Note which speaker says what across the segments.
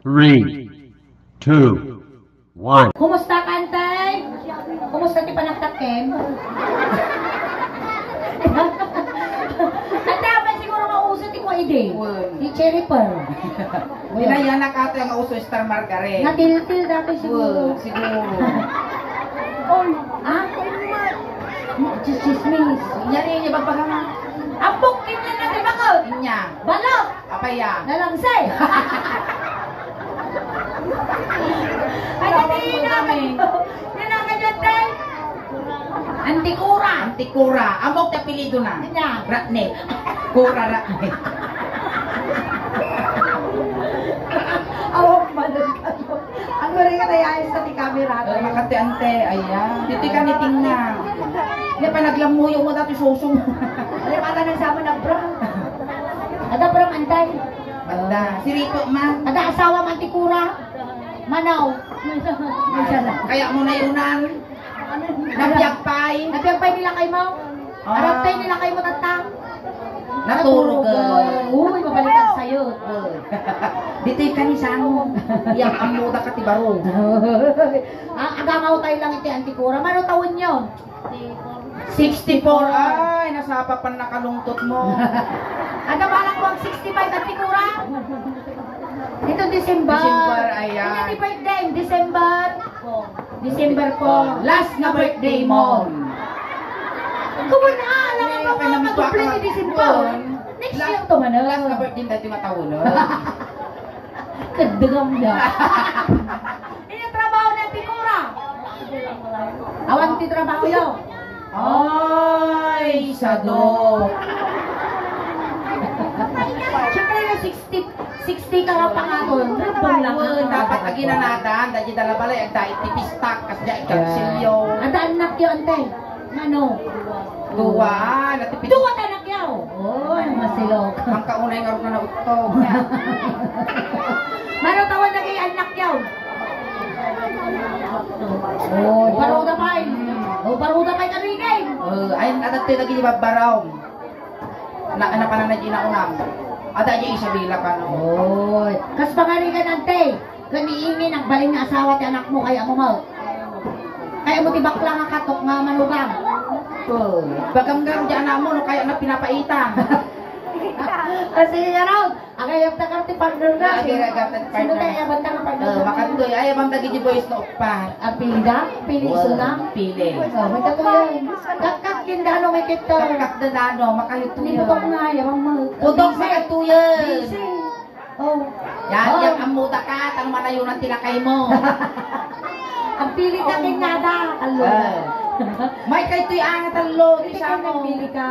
Speaker 1: 3, 2, 1.
Speaker 2: Kumusta ka, Antay? Kumusta ti panagtakem? Antay, ba siguro mauso ti kwa ide? Ti Cherry Pearl.
Speaker 3: Inayanak ata yung uso Star Margaret.
Speaker 2: Natil-til dati siguro.
Speaker 3: Siguro.
Speaker 2: Ah? Chismis.
Speaker 3: Yan yung ibagpagangan.
Speaker 2: Ang bukit na natin ako.
Speaker 3: Inya.
Speaker 2: Balok.
Speaker 3: Apaya.
Speaker 2: Nalangsay. Ay, natin namin. Nanaka dyan, Tay. Antikura.
Speaker 3: Antikura. Amok na pilido na.
Speaker 2: Inya.
Speaker 3: Ratne. Kura ratne.
Speaker 2: Awak manan kayo. Ang gari ka tayo ayos sa ti camera.
Speaker 3: Makati ante. Ayan. Dito ka niting na. Hindi pa naglamuyo mo dati susong.
Speaker 2: Ay, pata nagsama na bro. Ada bro, Antay.
Speaker 3: Banda. Si Rico ma.
Speaker 2: Ada asawa mantikura. Manaw.
Speaker 3: Kaya mo na yunan. Nabiyagpay.
Speaker 2: Nabiyagpay nila kay Mau. Araptay nila kay mo tatang.
Speaker 3: Naturog.
Speaker 2: Uy, mabalikan sa'yo.
Speaker 3: Dito yung kanisano. Yang amuda ka tibaro.
Speaker 2: Agamaw tayo lang iti antikura. Mano taon yun?
Speaker 3: 64. Ay, nasapa pa nakalungtot mo.
Speaker 2: Ada balang ko ang 65 antikura? Ito December.
Speaker 3: December, ayan.
Speaker 2: Ano yung birthday? December. December po.
Speaker 3: Last na birthday mo.
Speaker 2: Kumun na, alam mo ba mga mag-play ni December? Next year to man.
Speaker 3: Last na birthday dati matawon.
Speaker 2: Kadagam na. Ini trabaho ng tikura. Awan ti trabaho yo.
Speaker 3: Ay, sado.
Speaker 2: Siyempre na 60 ka nga pangaton.
Speaker 3: Dapat lagi na nadan. Dahil dala balay, ang dahil tipistak. Kasi dahil kapsilyo.
Speaker 2: Ada anak yo, ante. Ano?
Speaker 3: Duwa. Natipid.
Speaker 2: Duwa anak yo. Oy, masilok.
Speaker 3: Ang kaunay nga rin na nautog.
Speaker 2: Mano tawag na kay anak yo? Oh, paruda pa. Oh, paruda pa karigay.
Speaker 3: Ayun, adat tayo lagi babaraw. Anak pa na ginaunam. Ada niya Isabela ka no.
Speaker 2: Oy, kas pangarigan ante. Kaniingin ang baling na asawa ti anak mo kaya mo mau. Kaya mo tibak lang ang katok nga manugang.
Speaker 3: Bagamgam dyan na mo, no, kaya na pinapaita.
Speaker 2: Kasi yan raw, ang kayap na karti partner na.
Speaker 3: Agay-agatan partner.
Speaker 2: Sino tayo abang na partner na?
Speaker 3: Makandoy, ay abang dagi di boys na upa.
Speaker 2: Ang pilida? Pili suna?
Speaker 3: Pili.
Speaker 2: Oh, may katuloy. Kakak kindano may kito.
Speaker 3: Kakak na dano, makayuto
Speaker 2: Hindi
Speaker 3: yun.
Speaker 2: ko nga, yawang mo.
Speaker 3: Pudok makayuto yun.
Speaker 2: Oh.
Speaker 3: Yan,
Speaker 2: Oh.
Speaker 3: yan, ang muta ka, tanong manayon ang tinakay mo.
Speaker 2: Ang pili ka kinyada. Alo.
Speaker 3: May kayo to'y angat ang lo,
Speaker 2: Hindi
Speaker 3: isa
Speaker 2: ka
Speaker 3: mo.
Speaker 2: nagpili ka.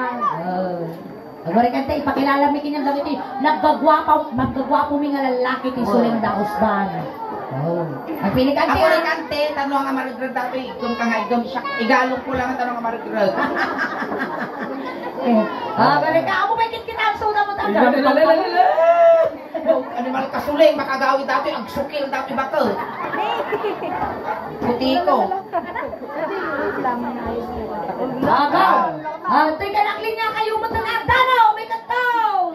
Speaker 2: Agwari kanta, ipakilala mi kinyang gamit maggagwapo mi nga lalaki ti suling da usban. Ang pili ka
Speaker 3: Ako
Speaker 2: kanta.
Speaker 3: rin kante, tanong nga marigrag dato, igom ka nga, igom siya. Igalong ko lang ang tanong nga marigrag.
Speaker 2: Agwari ka, ako may kita ang suda mo tayo.
Speaker 3: Animal kasuling, makagawin dato, ang sukil dato bakal. Puti ko.
Speaker 2: Agaw. Teka lang linya kayo mo tang danaw, may kataw.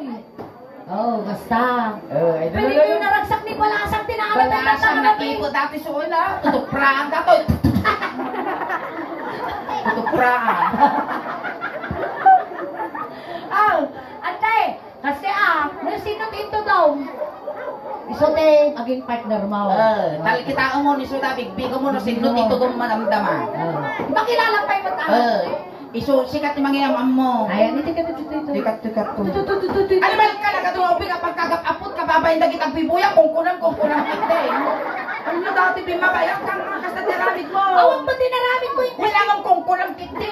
Speaker 2: Oh, basta. Pwede kayo naragsak ni Balasang tinaalat ang
Speaker 3: Balasang
Speaker 2: tatang
Speaker 3: nakipo dati suon na. Tutupraan dato. Tutupraan.
Speaker 2: Ante, kasi sino dito daw? Isote, maging partner mo.
Speaker 3: Tal kita mo ni suda bigbig mo no sinno dito gum manamdaman.
Speaker 2: Makilala pa yung tao.
Speaker 3: Iso sikat ni mangyayam mo.
Speaker 2: Ayan, ito.
Speaker 3: Tikat to. Ano ba ka na katuobi ka pagkagapapot ka babayin dagit ang bibuya kung kunang kinde. Ano na dati bimabayak ka kasta tiramid mo.
Speaker 2: Awang ba tinaramit ko yung
Speaker 3: Wala mang kung kunang kinde.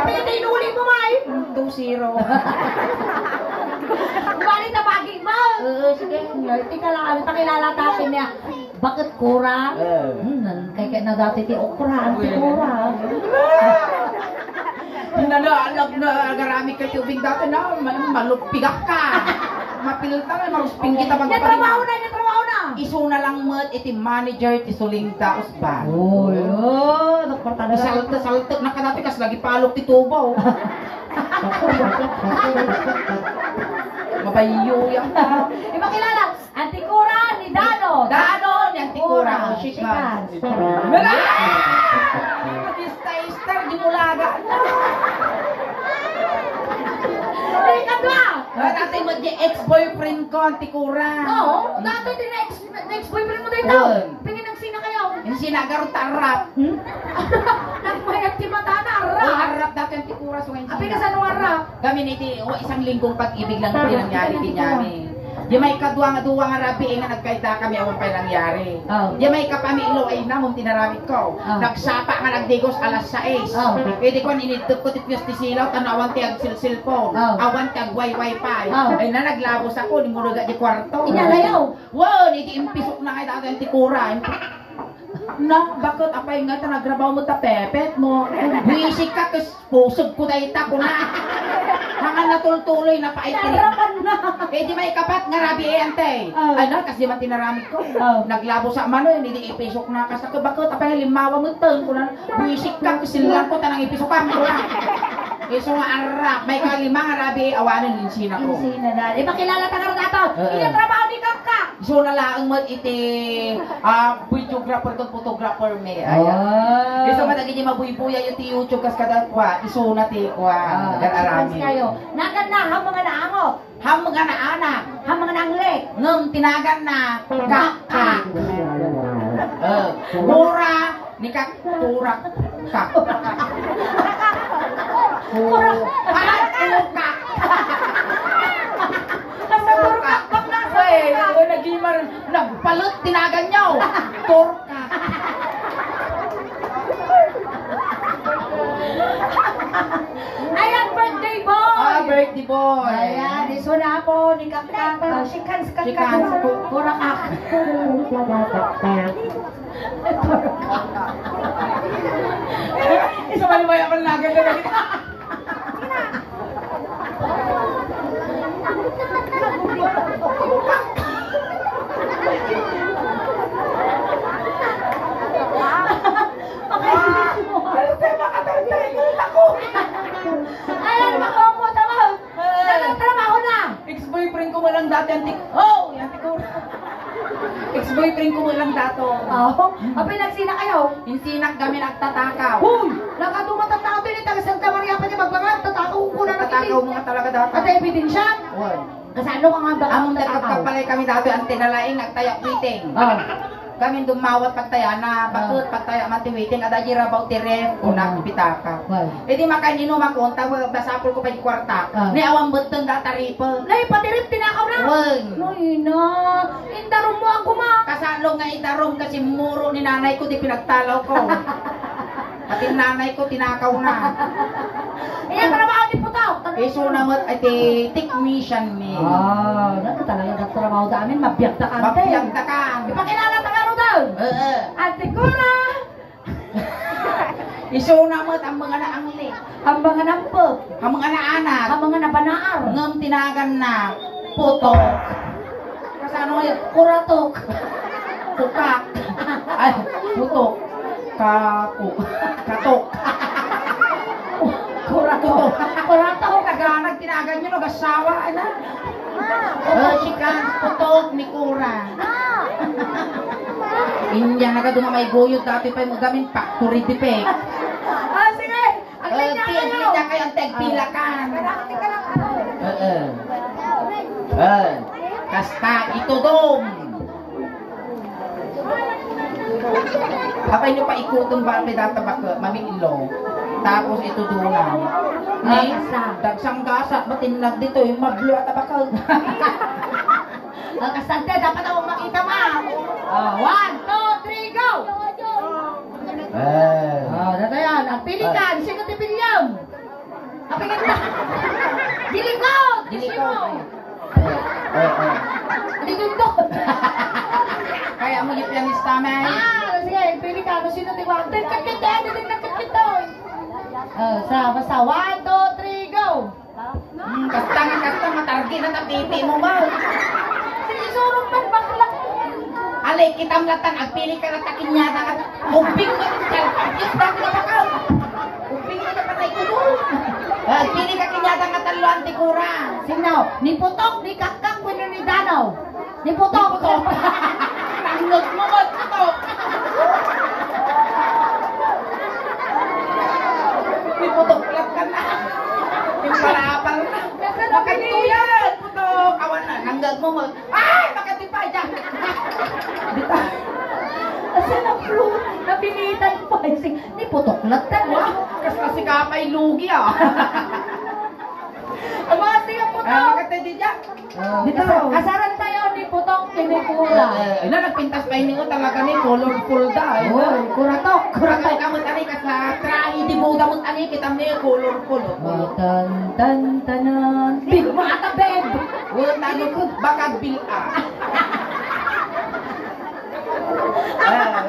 Speaker 2: pinag-inuli mo, May?
Speaker 3: 2-0.
Speaker 2: Balik na baging mo. Sige, tika lang, pakilala natin niya. Bakit kura? Kaya na dati ti okra, anti kura.
Speaker 3: Nanaalag na agarami ka tubig dati na malupigak ka. Mapilta na marusping kita
Speaker 2: Niya trabaho na.
Speaker 3: Iso na lang mo iti manager ti Sulinta Usban.
Speaker 2: Nagporta na
Speaker 3: Salta na kadati kas lagi palok ti tubaw. Mabayo yan.
Speaker 2: Ipakilala, Antikura ni Dano.
Speaker 3: Dano ni Antikura.
Speaker 2: Ora,
Speaker 3: Shikan.
Speaker 2: Shikan.
Speaker 3: Wala! Star, di mo laga.
Speaker 2: Ay, kadwa!
Speaker 3: Dati mo di ex-boyfriend ko, Antikura.
Speaker 2: Oo, dati din ex-boyfriend mo dito.
Speaker 3: Oo.
Speaker 2: Pingin ng sina kayo.
Speaker 3: Yung sinagarot tarap.
Speaker 2: Nagmayat ti mata na,
Speaker 3: Ang
Speaker 2: arra.
Speaker 3: harap dati Antikura. So ngayon
Speaker 2: Api ka sa nung arra.
Speaker 3: kami niti, isang linggong pag-ibig lang din nangyari din niya. Yung may kaduwa nga rabi nga nagkaita kami awan pa nangyari.
Speaker 2: Oh.
Speaker 3: Yung may kapami ilo ay na mong tinaramit ko.
Speaker 2: Oh.
Speaker 3: Nagsapa nga nagdigos alas 6.
Speaker 2: Oh.
Speaker 3: Pwede ko ninidtog ko tipyos ti silaw tanawan ti ag cellphone.
Speaker 2: Oh.
Speaker 3: Awan ti ag wifi.
Speaker 2: Oh.
Speaker 3: Ay na naglabos ako ni muluga di kwarto.
Speaker 2: Inyalayaw.
Speaker 3: Wow, niti impisok na kay dati ang tikura. Na, bakit apay nga ta nagrabaw mo ta pepet mo? Buisik ka kas pusog ko dahil ta ko na. Hangan natultuloy na paitiri.
Speaker 2: Narapan na.
Speaker 3: Eh di may kapat nga rabi eh ante.
Speaker 2: Oh.
Speaker 3: Ano kasi man tinaramit ko.
Speaker 2: Oh.
Speaker 3: Naglabo sa mano hindi ipisok na kas ako bakit apay limawa mo teng ko na. Buisik ka kasi lang ko tanang ipisokan ko na. Iso nga arap may kalima nga rabi awanan din sina ko.
Speaker 2: Insina na. Ipakilala ta karon ato.
Speaker 3: Oo.
Speaker 2: Iya trabaho ni Kaka.
Speaker 3: So na lang mo iti videographer kung photographer me.
Speaker 2: Oh.
Speaker 3: Ayan. Iso matagi di mabuy-buya yung ti YouTube kas kada kwa. Iso na ti kwa. Ganarami.
Speaker 2: Kayo. Nagan na ang mga naangot.
Speaker 3: Ham mga na anak.
Speaker 2: Ang mga nanglik.
Speaker 3: Ngem tinagan na kaka. Mura ni kak turak kak.
Speaker 2: Turak.
Speaker 3: Kak.
Speaker 2: Nasa turkak. Bak nasa
Speaker 3: Wey,
Speaker 2: turkak.
Speaker 3: nagimar nagpalut tinagan nyo. Turka.
Speaker 2: Ayan, birthday boy.
Speaker 3: Birthday boy.
Speaker 2: Ayan, iso na po ni Kaka. Sikan, sikan,
Speaker 3: Sikan.
Speaker 2: Kurakak.
Speaker 3: Isa malibay ako nagan na lagi.
Speaker 2: Ayan, makombo, tama. Nagtrabaho na.
Speaker 3: Ex-boyfriend ko walang dati antik. Oh, yantik ko. Ex-boyfriend ko walang dato.
Speaker 2: Oo. Apay nagsina kayo.
Speaker 3: Insinak kami nagtatakaw.
Speaker 2: Huy! Nakadumatang tao din taga Santa Maria pa niya magbangat. Tatakaw ko na
Speaker 3: Tatakaw mga talaga dato.
Speaker 2: At ebidensya.
Speaker 3: Well,
Speaker 2: Kasi ano ka nga ba?
Speaker 3: among nagkapalay kami dato ang tinalaing nagtayak waiting.
Speaker 2: Oh.
Speaker 3: Kami dumawat pagtaya na bakit pagtaya mati waiting at ajira about the ref una pitaka.
Speaker 2: Well.
Speaker 3: E di makanino makonta basapol ko pa yung kwarta. Ni awang butong data ripo.
Speaker 2: Nay, patirip tinakaw na.
Speaker 3: Wag.
Speaker 2: Nay na. Indarum mo ako ma.
Speaker 3: Kasalo nga itarong kasi muro ni nanay ko di pinagtalaw ko. Pati nanay ko tinakaw na.
Speaker 2: Ayan, trabaho ni Putaw.
Speaker 3: Iso naman ay technician ni.
Speaker 2: Ah, ano talaga nagtrabaho sa amin, mabiyagda ka.
Speaker 3: Mapiyagda ka.
Speaker 2: Ipakilala ta karo daw. Ate Kura.
Speaker 3: Iso naman ang mga naangli.
Speaker 2: Ang mga nampok.
Speaker 3: Ang mga naanak.
Speaker 2: Ang mga napanaar.
Speaker 3: Ngam tinagan na puto. Kasi ano yun?
Speaker 2: Kuratok.
Speaker 3: Tukak. Ay, putok. Katok.
Speaker 2: Kuratok. Kuratok.
Speaker 3: Taganag tinagan nyo, nag-asawa. Ano? Chikan, putok ni Kura. Inya nagadunga may guyod dati pa yung gamin factory tipek.
Speaker 2: Ah, sige. Ang linya kayo.
Speaker 3: Linya kayo ang tagpilakan.
Speaker 2: Kailangan ka lang ano.
Speaker 3: Kasta ito dom. Apay nyo pa ikutong ba may databak mamilo. Tapos ito dulang. Ni dagsang gasa matinag dito yung mablo at tabakal.
Speaker 2: Ang kasante, dapat ako makita ma. 1, 2, 3, go! Dito yan. Ang pilikan. Sino ti William? Ang pilikan. Dilikot!
Speaker 3: Dilikot.
Speaker 2: Dilindot.
Speaker 3: Kaya mo yung pianista may.
Speaker 2: Sige. Pilikan. Sino ti Wang? Dikit-kita. Dikit-kita. Basta 1, 2, 3, go!
Speaker 3: Kasta matargi na tapipi mo ba?
Speaker 2: Sige, surong man bakla.
Speaker 3: Alay, kitam latan, agpili ka na takinyata ka. Ubing mo yung kalpagis, dati na bakaw. Ubing mo na patay ko doon. Agpili ka kinyata ka talo, Antikura.
Speaker 2: Sino? Ni Putok, ni Kakak, ni Danaw. Ni Putok.
Speaker 3: Tanggap mo ba ito? May putoklat ka na. Yung parapal na. Bakit ito yan? Putok. Awan na. Tanggap mo mo. Ay! Bakit pa dyan? Dito.
Speaker 2: Kasi napilitan pa. Ni Putok latan.
Speaker 3: Kasi kapay lugi ah.
Speaker 2: Ang mga siya Putok.
Speaker 3: Bakit tayo dyan? Dito.
Speaker 2: Kasaran tayo ni Putok, kinikula.
Speaker 3: Ay na, nagpintas pa ini ko talaga ni colorful da.
Speaker 2: Uy, kuratok.
Speaker 3: Kuratok kamot ani ka sa trahi di mo damot ani kita may colorful.
Speaker 2: Tan tan tanan. Big mata beb.
Speaker 3: Wala na ko bakag bil a.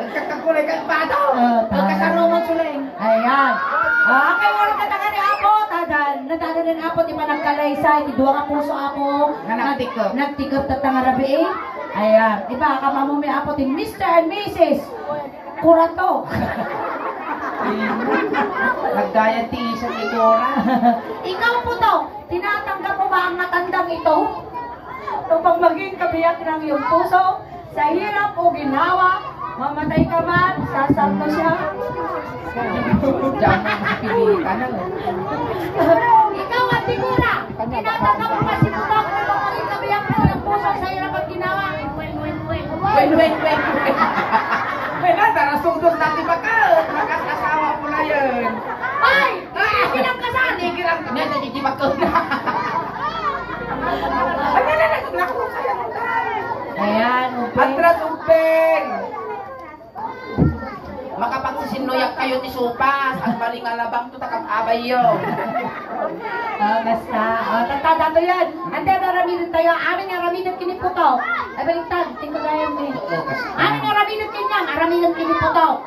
Speaker 3: Kakakulay ka pa daw. Pagkasarumon suleng.
Speaker 2: Ayan. Okay, wala ka na nga ni Apo. Nadala din Apo, di pa nagkalaysay. Di duwa ka puso Apo.
Speaker 3: Nagtikop.
Speaker 2: Nagtikop tatangarabi eh. Ayan. Iba, kamamo may Apo din. Mr. and Mrs. Kurato.
Speaker 3: Nagdaya ti sa Tigora.
Speaker 2: Ikaw po to, tinatanggap mo ba ang matandang ito? Upang maging kabiyak ng iyong puso, sa hirap o ginawa, mamatay ka man, sasalto siya.
Speaker 3: Diyan ang pili ka na.
Speaker 2: Ikaw at Tigura, tinatanggap mo ba si Putok upang maging kabiyak ng iyong puso, sa hirap at ginawa?
Speaker 3: Wait. May narasudos natin baka. Makasasawa mo na yun.
Speaker 2: Ay! Ikinang kasal!
Speaker 3: Nigirang na nagigibak ko na. Ano na naglako sa'yo mo tayo?
Speaker 2: Ayan,
Speaker 3: Atras upeng! Makapagsisinuyag kayo ti Supas. Ang maling alabang to takap abay yun.
Speaker 2: Basta. Tatada to yan. Ante, naramitin tayo. Aming naramitin kiniputo. Ay, baliktad. Tingko tayo mo. Aming naramitin kinyang. Aramitin kiniputo.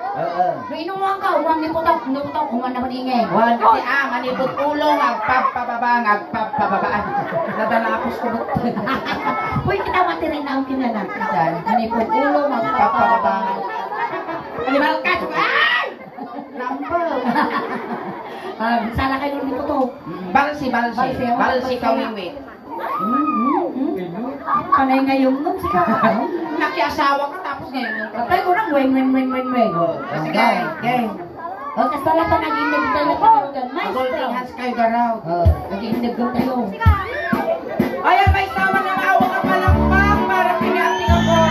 Speaker 2: Nung inuwang ka, umang niputok. Niputok, umang naman ingay.
Speaker 3: Wan kasi manipot ulong, agpapababang, agpapababaan. Nadalapos ko ba?
Speaker 2: Uy, kita matirin na ang kinanak. Manipot ulo, magpapababang.
Speaker 3: Animal ka! Ay! Number!
Speaker 2: Sala kayo ni Puto.
Speaker 3: Balsi kawiwit.
Speaker 2: Kanay ngayon nun siya.
Speaker 3: Nakiasawa ka tapos ngayon yung
Speaker 2: Patay ko na, weng.
Speaker 3: Sige, gang.
Speaker 2: O, kasala pa nag-inag tayo ng
Speaker 3: Golden hands kayo garaw.
Speaker 2: Nag-inag tayo.
Speaker 3: Ayan, may sama ng awa ka palakpak para pinating ang bola.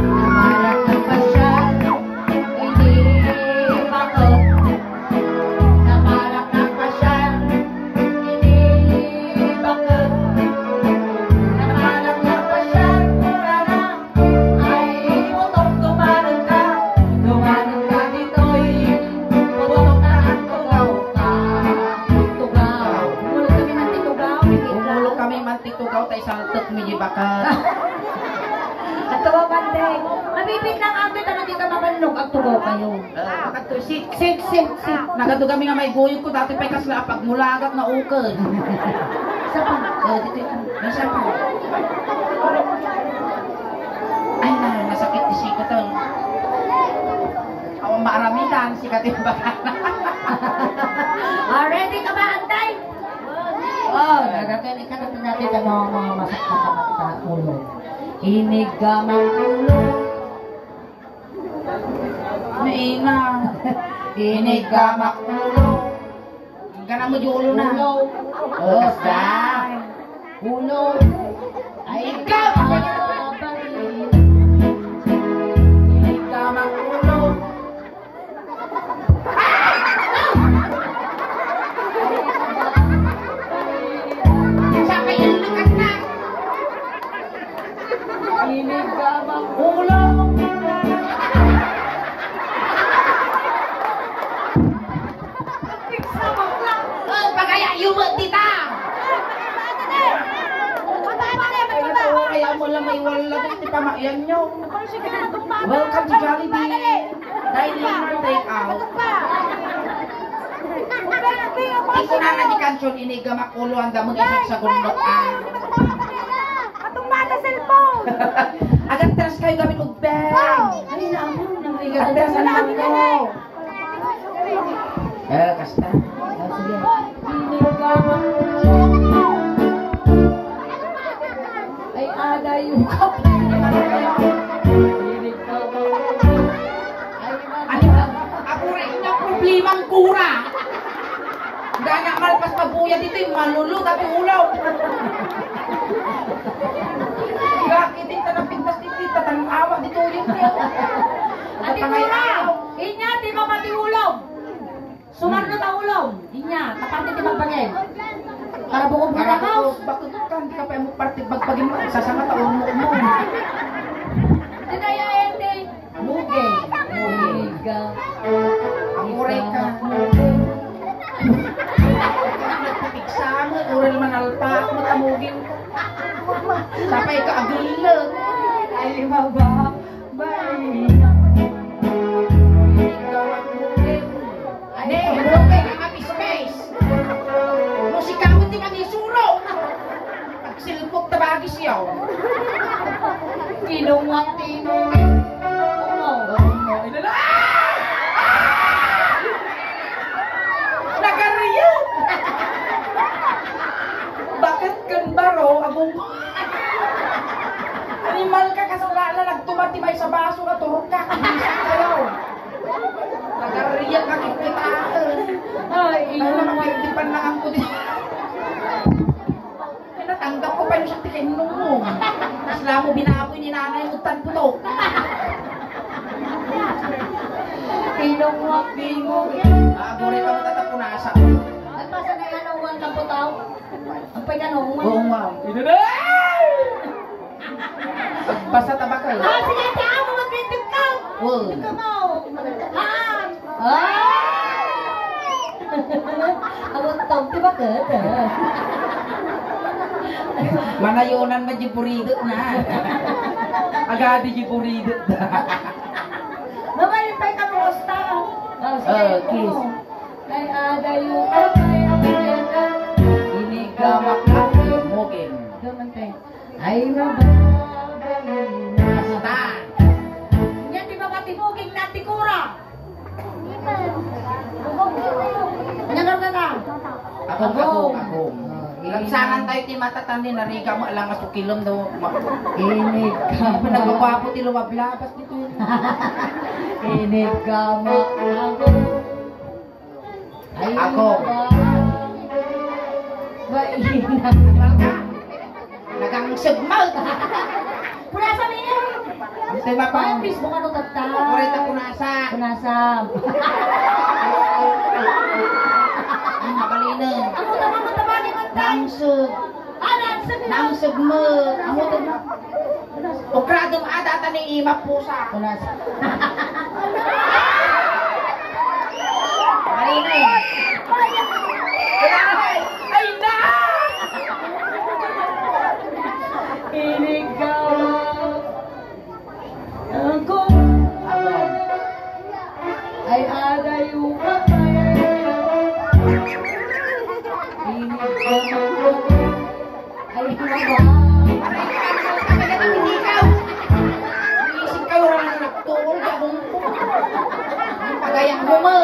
Speaker 2: Namalat ng pasyal, hindi bakot. Namalat ng pasyal, hindi bakot. Namalat ng pasyal, mura na, ay putok gumanon ka. Gumanon ka dito'y putok na ang tugaw ka. Tugaw. Umulog kami man titugaw.
Speaker 3: Umulog kami man titugaw tayo saltok medyo baka.
Speaker 2: At tugaw banteng. Mabibig lang ang kita na di ka mabanlog at tugaw kayo.
Speaker 3: Sit.
Speaker 2: Sit.
Speaker 3: Nagado kami nga may guyod ko dati pa kasla pag mulagat na ukod.
Speaker 2: Isa pa.
Speaker 3: Dito may isa pa. Ay na, masakit di sikat to. Awang maaramitan, sikat yung baka.
Speaker 2: Ready ka ba, Antay? Nagakain ka natin natin ang mga masakit na mata ulo. Inigamang ulo.
Speaker 3: Maina. Inigamak ulo. Gana mo yung ulo na.
Speaker 2: Basta. Ulo. Ay ikaw.
Speaker 3: Inigamak ulo. Sa kayo lukat na.
Speaker 2: Inigamang ulo.
Speaker 3: Pagaya yung tita. Kaya mo lang may wala di pamayan nyo. Welcome to Jollibee. Dining or take out. Ito na na di kansyon inigamak ulo ang damang isot sa gundok.
Speaker 4: Atong bata cellphone.
Speaker 3: Agad teras kayo gamit ugbeng.
Speaker 2: Ay, naman, nangrigas
Speaker 3: Agad teras na ako. Kasta.
Speaker 2: Sige. Inig ka man. Ay, ada yung kapay. Inig ka man. Ay,
Speaker 3: Ako rin na problemang kura. Gana malpas pabuya dito yung malulu tapi ulaw. Gakitin ta ng pintas dito tanong awa dito yun niya.
Speaker 2: Ati Kura, inya di ba mati ulong? Sumarno ta ulong. Inya, tapante ti magpagay. Para bukong
Speaker 3: Para
Speaker 2: pagkakaw.
Speaker 3: bakit ka hindi ka pa mo parte bagpagin mo sasama ta umo mo.
Speaker 2: Tinaya ente. Muge. Muga.
Speaker 3: Ako rin ka. Piksama, oral manalpa, matamugin ko. Sapay ka agulag.
Speaker 2: Ay, maba. Bye.
Speaker 3: Ne, okay ka kami space. Musika mo di kami sulong. Pagsilpok tabagis yaw.
Speaker 2: Kinungat tinong.
Speaker 3: Nagariya! Bakit kan baro agong animal ka kasalala nagtumatibay sa baso na turok ka kamisang kayo. Nagariya ka kikitaan.
Speaker 2: Ay,
Speaker 3: Ano na mapirtipan lang ang kudi. Natanggap ko pa yung sakti kay Nung. Asla mo binaboy ni nanay utan putok.
Speaker 2: Kinungat tinong.
Speaker 3: Agore ka matatapunasa.
Speaker 2: At pasa na yan ang uwan kang putaw? Ang pagkanungan.
Speaker 3: Oo, ma'am. Basta tabakal.
Speaker 2: Ah, sige, tiyan mo mag-rindip ka!
Speaker 3: Oo.
Speaker 2: Ito mo! Ah! Ah! Ang tawag, di ba ka?
Speaker 3: Manayonan na jiburidot na. Agadi jiburidot na.
Speaker 2: Mamalipay ka mo, Osta!
Speaker 3: Kiss.
Speaker 2: Kay ada yung kamay ang pagkata.
Speaker 3: Inigamak ako mogin.
Speaker 2: Dumante. Ay, mababalin na.
Speaker 3: Basta.
Speaker 2: Yan, di ba matimuging na tikura? Nyagar ka na.
Speaker 3: Ako. Lansangan tayo ti matatandi na riga mo alang aso kilom daw.
Speaker 2: Inig ka
Speaker 3: Nagpapwapo ti lumablabas dito.
Speaker 2: Inig ka ako. Ay,
Speaker 3: Ako.
Speaker 2: Baina.
Speaker 3: Nagang segmal.
Speaker 2: Puna sa minyo.
Speaker 3: Say ba pa?
Speaker 2: Pambis mo kano tata.
Speaker 3: Kurita punasa.
Speaker 2: Punasam.
Speaker 3: Mabalinin.
Speaker 2: Amo tabagi man tayo.
Speaker 3: Nangsug.
Speaker 2: Nangsug na.
Speaker 3: Nangsug mo. Amo to na. Ukradong ada ni ima pusa.
Speaker 2: Punasam.
Speaker 3: Mabalinin. Ay na!
Speaker 2: Inig ka ako. Ay ada yung kamay. Inig ka ako. Ay maba.
Speaker 3: Isip kayo rin na nagtuol gabong po. Pagayang mo mo.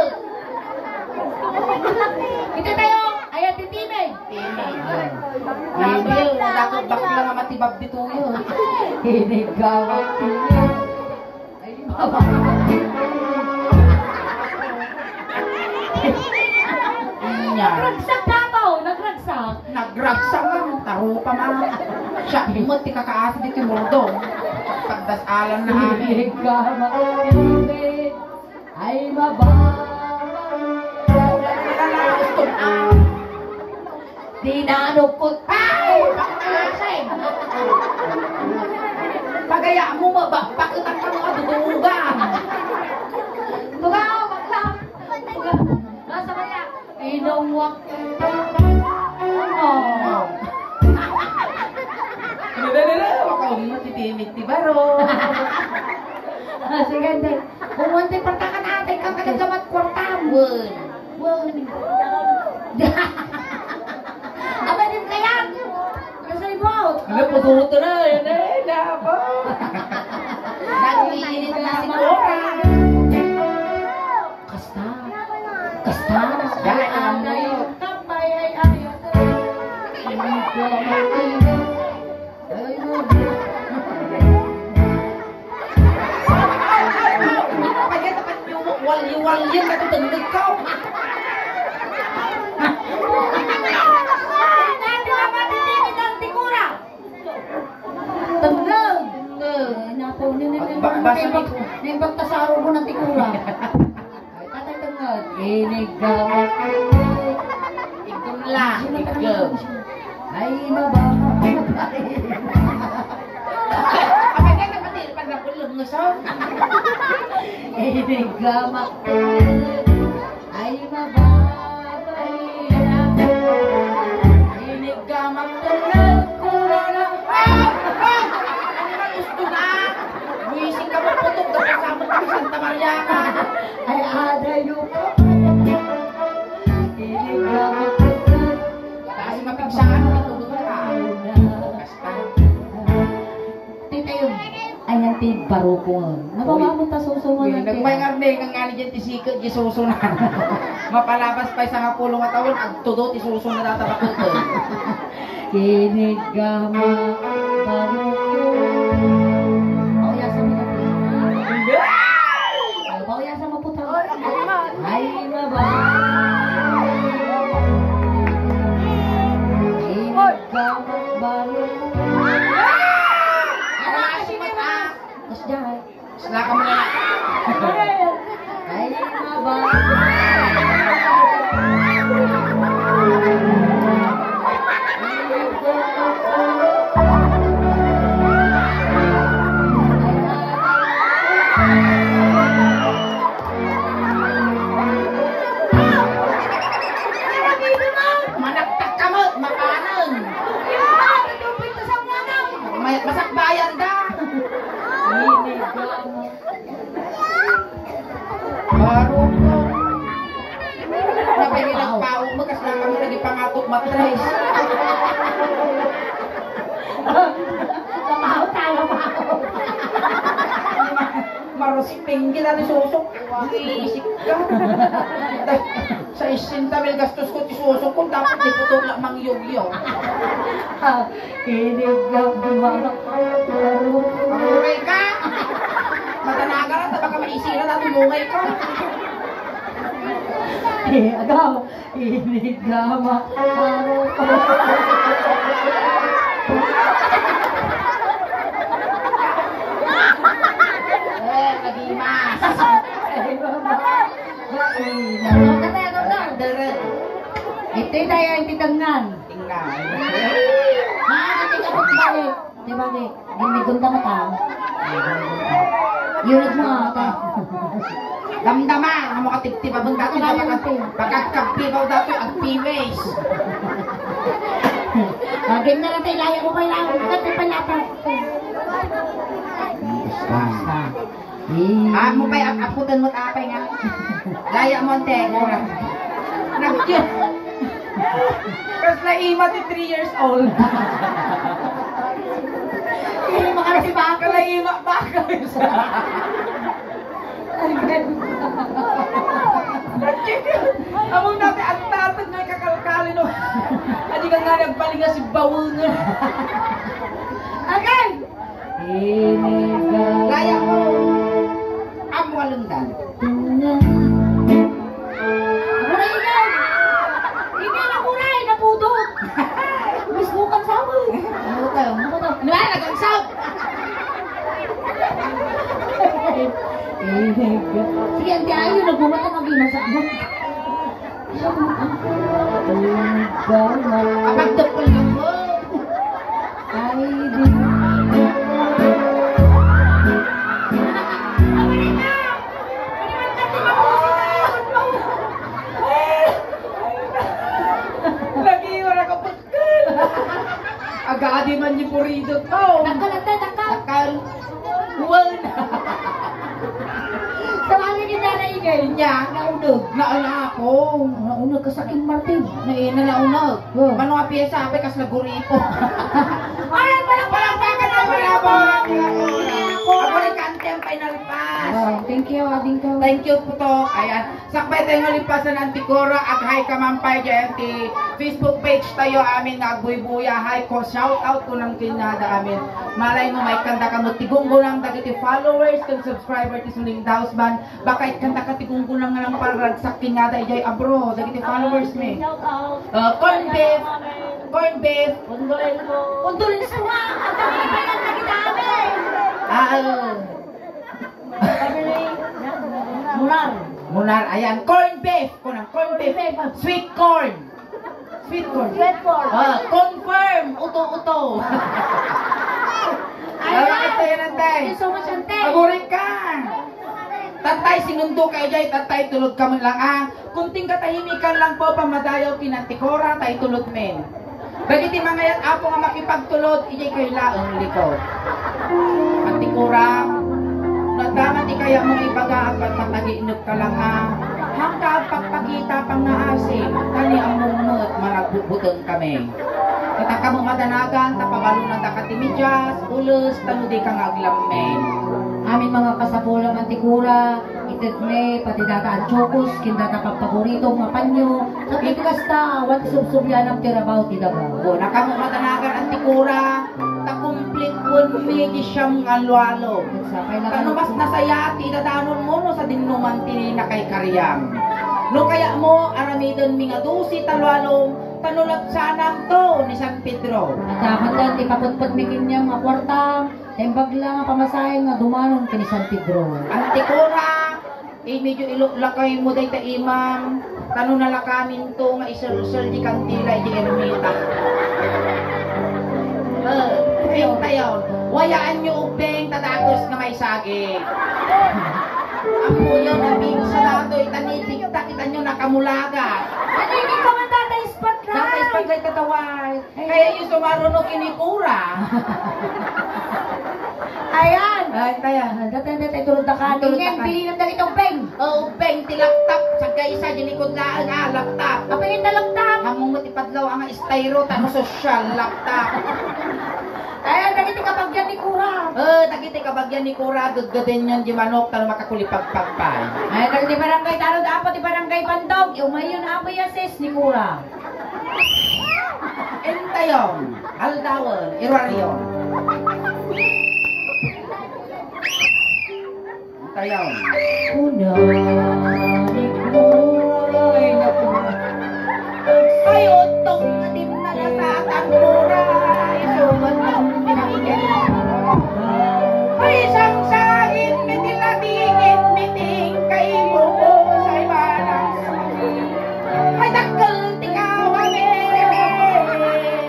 Speaker 2: Ito tayo. Ayan titime.
Speaker 3: Hindi, dapat bakla nga matibab dito yun.
Speaker 2: Inig ka ako. Ay maba. Nagragsak na ako. Nagragsak.
Speaker 3: Nagragsak nga, taro pa man. Siya, himot, di kakaasa dito yung murdong. Pagdasalan na amin.
Speaker 2: Inig ka makatibig. Ay maba. Dinanukot
Speaker 3: Ay! Pagkalasay! Pagaya mo mabakbak ang mga dudugan.
Speaker 2: Tugaw, bakla. Tugaw. Nasa kaya. Inungwak. Ano?
Speaker 3: Wakaw mo titimit ti baro.
Speaker 2: Sige, hindi. Kung hindi pagkakan natin, kang kagagamat kwartam. Wun. Aba din kaya. Nasa ibot.
Speaker 3: Ano, puto na. Yan eh, dapat. iinit na si Cora.
Speaker 2: Kasta. Kasta.
Speaker 3: Dahil alam mo yun.
Speaker 2: Kapay ay ayat.
Speaker 3: Wal-wal-yan na tutundog ka.
Speaker 2: Nanti apa titipin ng tikura? Tenggelam. Napo nembak tasaro mo ng tikura. Tatay tenggelam. Inigaw.
Speaker 3: Ikumla. Igam.
Speaker 2: Ay mababa.
Speaker 3: Apa ka napatil pag napulong nga sa?
Speaker 2: Inigamak. Ay mababay.
Speaker 3: Inigamak tenggelam. Kurana. Ano ba gusto na? Wising ka maputok ka kasama ka sa Santa Maria ka.
Speaker 2: Ay adayo ka. Inigamak.
Speaker 3: Kasi mapigsahan mo itulog ka. Basta.
Speaker 2: Tita yun. Ay nanti barukong. Nababamunta susunod natin.
Speaker 3: Nagpahingar na yung nga niyan tisikot yung susunan. Mapalabas pa isang pulong atawon, ang tudot isusunod na tatakot ko.
Speaker 2: Kinigama barukong. Pauyasan mo na po. Pauyasan mo po tayo. Ay mabay. Kinigama barukong. Mas jahay.
Speaker 3: Sila ka mo na.
Speaker 2: Ay mabay.
Speaker 3: Manaktak ka mo, makanan. Masak bayan da. Baru ko. Napay nagpao mo kasi lang kami nagipangatok matres.
Speaker 2: Mabaho tayo, mabaho.
Speaker 3: Marusping kita ni susok. Iisip ka. Sa 60,000 gastos ko ti susok ko dapat di putong lang mangyugyo.
Speaker 2: Kinigama barukong.
Speaker 3: Mungay ka. Matanaga lang baka maisira na tumungay ka.
Speaker 2: Agaw. Kinigama barukong.
Speaker 3: Nagimas.
Speaker 2: Ay mabay. Katay, ano lang?
Speaker 3: Dere.
Speaker 2: Ito yung tayo yung titangnan.
Speaker 3: Tingnan.
Speaker 2: Makakating ako balik. Di balik. Ginigunda mo ta. Unit mo ata.
Speaker 3: Damdama, ang mga tigtip abang dato pagkakagpibaw dato ang piways.
Speaker 2: Game na lang tayo. Laya ko pa lang. Ito pa lata. Basta.
Speaker 3: Ah, mo pa'y aputan mo't apay nga. Laya mo ang teko. Nag-yun. Kasi naima ti 3 years old.
Speaker 2: Hindi makarasi ba ako?
Speaker 3: Kalaima baka. Among natin ang tatag na kakalkali no. Adi ka nga nagpalinga si bawul nga.
Speaker 2: Okay!
Speaker 3: Laya mo. Amo alundan.
Speaker 2: Aguray ikaw! Hindi na kuray! Napudot! Miss mo kang sabon!
Speaker 3: Ano tayo?
Speaker 2: Ano to?
Speaker 3: Nalagang sab!
Speaker 2: Sige, hindi ayaw. Nagmumata mag-imasak mo.
Speaker 3: Kapag dapol lang mo.
Speaker 2: Ay, di.
Speaker 3: Lagi wala ka pagkal. Agadi man yung purido to.
Speaker 2: Nakalata, nakal.
Speaker 3: Akal. Huwag na.
Speaker 2: Tawagin kita na igay.
Speaker 3: Nya, naunag. Nauna ako.
Speaker 2: Naunag ka sa King Martin.
Speaker 3: Naina naunag.
Speaker 2: Oh.
Speaker 3: Mano nga piyesa, apay kas naguripo.
Speaker 2: Ay, walang
Speaker 3: Walang baka na malabang. Ako rin kantem pa kayo nalipas.
Speaker 2: Oh, thank you, ading ko.
Speaker 3: Thank you po to. Ayan. Sakbay tayo nga limpasan ng Tikura at hi kamampay dyan. Facebook page tayo amin nga agbuy-buya. Hi ko. Shout out ko ng kinada amin. Malay mo may kanta ka mo. Tigunggo lang dagiti followers kung subscriber ti Suling Daos Band. Baka kanta ka tigunggo lang nga lang paragsak kinada ijay abro. Dagiti followers me. Corn beef. Corn beef.
Speaker 2: Kundulin sa mga. Ang dami pa yan nakitami. Munar.
Speaker 3: Munar. Ayan. Corn beef. Corn beef. Sweet corn. Sweet corn. Confirm. Uto-uto. Bakit tayo nantay?
Speaker 2: Thank you so much, ante.
Speaker 3: Agurin ka. Tatay, sinundo kayo dyan. Tatay, tulod ka man lang ah. Kunting katahimikan lang po pamadayaw kinantikora, tayo tulod men. Bagiti mga yan, apo nga makipagtulod, ijay kayo laong likod. Antikora, nadaman di kaya mong ibaga at matagiinod ka lang ah. Hanggang pagpakita pang naasim, tani ang mumut, managbubutong kami. Kataka mo madanagan, tapabalong ng dakatimidyas, ulos, tanudi kang aglamen.
Speaker 2: Amin mga kasapulang antikura, itagme, pati data ang chokos, kindata pagpaborito, mga panyo, nagtigas ta, wat subsubyan ang tirabaw, tidabaw.
Speaker 3: O, nakamo madanagan antikura, takumplit pun medyo siyang alwalo. Kano mas nasaya, tidadanon mo no sa dinuman tini na kay karyang. No kaya mo, aramidon mi nga dusi talwalong, tanulat sanang to ni San Pedro.
Speaker 2: At dapat lang, ipaputput mi kinyang mga kwartang, tembag lang ang pamasahe nga dumanon kini San Pedro.
Speaker 3: Antikura, medyo ilulakay mo day ta imam, tanunalakamin to nga isal-usal di kantila, di ermita. Yung tayo, wayaan nyo ubeng tatagos na may saging. Ang muyo na bing sa nato, itanipigta, kita nyo nakamulaga.
Speaker 2: Ano hindi ko man tatay spotlight?
Speaker 3: Tatay spotlight tataway. Kaya yung sumarunok kinikura.
Speaker 2: Ayan!
Speaker 3: Ay, tayo.
Speaker 2: Datay tulad na kanin.
Speaker 3: Tulad na
Speaker 2: Ngayon,
Speaker 3: kanin.
Speaker 2: pili ng dalito beng.
Speaker 3: Ubeng, tilaptap, sagay isa, dinikod na ang laptop.
Speaker 2: Apingin na laptop.
Speaker 3: Hamong matipadlaw ang styro, tano social laptop.
Speaker 2: Ayan, nagiti kapag yan ni Kura.
Speaker 3: Tagiti kabagyan ni Kura, gudgudin yun di manok, tano makakulipagpagpay.
Speaker 2: Ay, nagiti barangay taro dapat di barangay Bandog. Umayon na apoy asis ni Kura.
Speaker 3: Entayon, Aldawon, Irarion. Entayon.
Speaker 2: Una ni Kura. Ay, naku.
Speaker 3: Ay, utong na din na lasatan Kura. Isuman ang pinakingin. Ay, isang sahin, mitilatingin, miting, kay mo sa ibalang sahin. Ay, takal, tikawan,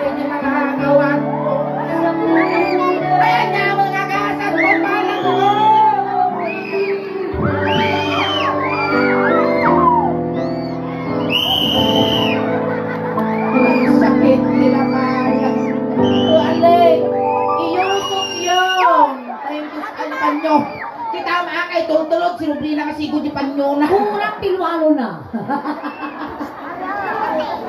Speaker 3: hindi makagawan mo. Kaya niya mga kasat mo palang mo. Sakit nila kaya. Alay, iyusok yun. Tayong kuskan panyo. Kita maakay, tulog-tulog, si Rublina kasi di panyo na.
Speaker 2: Kurang pilwalo na.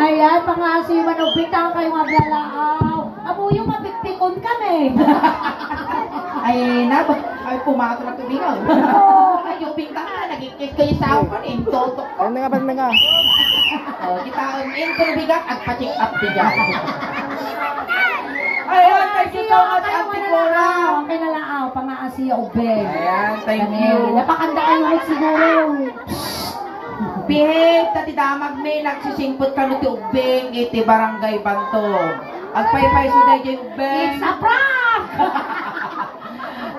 Speaker 2: Ayan, pangasi yung manubitang kayong aglalaaw. Amo yung mapikpikon kami.
Speaker 3: Ay, naba. Ay, pumato na tubigaw. Oo, ay, yung bintang na, nagikis kayo sa upan, eh, totok ko.
Speaker 4: Ano nga ba nga?
Speaker 3: Kita ang intro bigat at pa-check up bigat. Ayan, thank you so much, Auntie Cora.
Speaker 2: Okay na laaw, pangasi yung ubeng.
Speaker 3: Ayan, thank you.
Speaker 2: Napakanda kayo ulit siguro.
Speaker 3: Behave, tati damag may nagsisingpot ka ti ubeng, iti barangay Bantog. Agpay-pay suday di ubeng.
Speaker 2: It's a prank!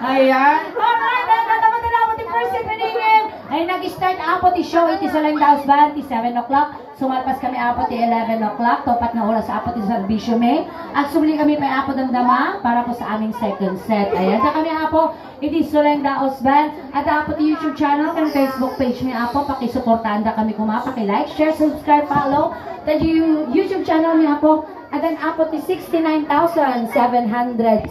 Speaker 3: Ayan.
Speaker 2: Alright, naman na naman ti first evening. Ay nag-start apo ti show, iti Suling Daos Band, ti 7 o'clock. Sumalpas kami apo ti 11 o'clock. Topat na oras apo ti Servicio May. At sumuli kami pa apo damdama para po sa aming second set. Ayan na kami apo, iti Suling Daos Band. At apo ti YouTube channel, kan Facebook page may apo. Pakisuportahan da kami kuma, paki-like, share, subscribe, follow. At YouTube channel may apo. At then apo ti 69,700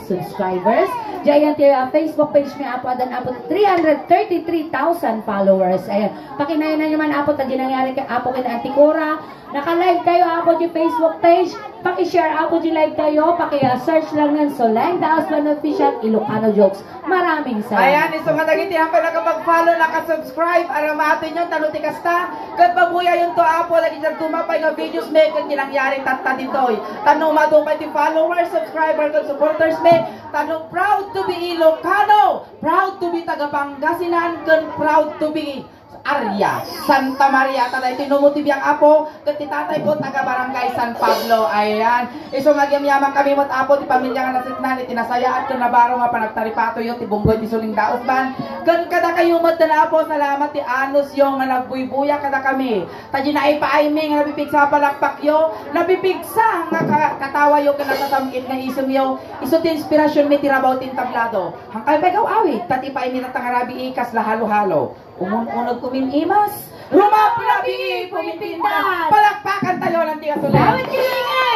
Speaker 2: subscribers. Giant Facebook page may apo. At then apo 333,000 followers. Ayan. Pakinayan na naman apo. Tagi nangyari kay apo kina Auntie Cora. Naka-live kayo apo ti Facebook page. Paki-share ako di live tayo, paki-search lang ng Soleng Daosman Official Ilocano Jokes. Maraming salamat.
Speaker 3: Ayan, iso nga nagitihan pa nakapag-follow, nakasubscribe, aramatin yung taluti kasta. Kat mabuya yung to apo, lagi dyan tumapay nga videos me, kung kinangyari tatta ditoy. Tanong matupay ti followers, subscriber, kung supporters me. Tanong proud to be Ilocano, proud to be taga Pangasinan, kung proud to be Arya, Santa Maria, taday tinumuti biyang apo, kati tatay ko taga Barangay San Pablo. Ayan, iso nagyamyaman kami mo't apo, ti pamilya nga nasitnan, itinasayaan, kung nabaro nga panagtaripato yung ti bunggoy, ti suling daosban. Kung kada kayo mo't na apo, salamat ti Anos yung nga nagbuybuya kada kami. Tadi na ipaiming, nga napipigsa palakpak yo, napipigsa nga katawa yo, kanakasamit nga isum yo, iso ti inspirasyon may tirabaw tin tablado. Hangkay pegaw awit, tati paimi na tangarabi ikas lahalo-halo. Umunod kuminimas, rumaplabi, pumipinda, palakpakan tayo ng tiga sulit.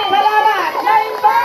Speaker 3: Salamat! Lain ba?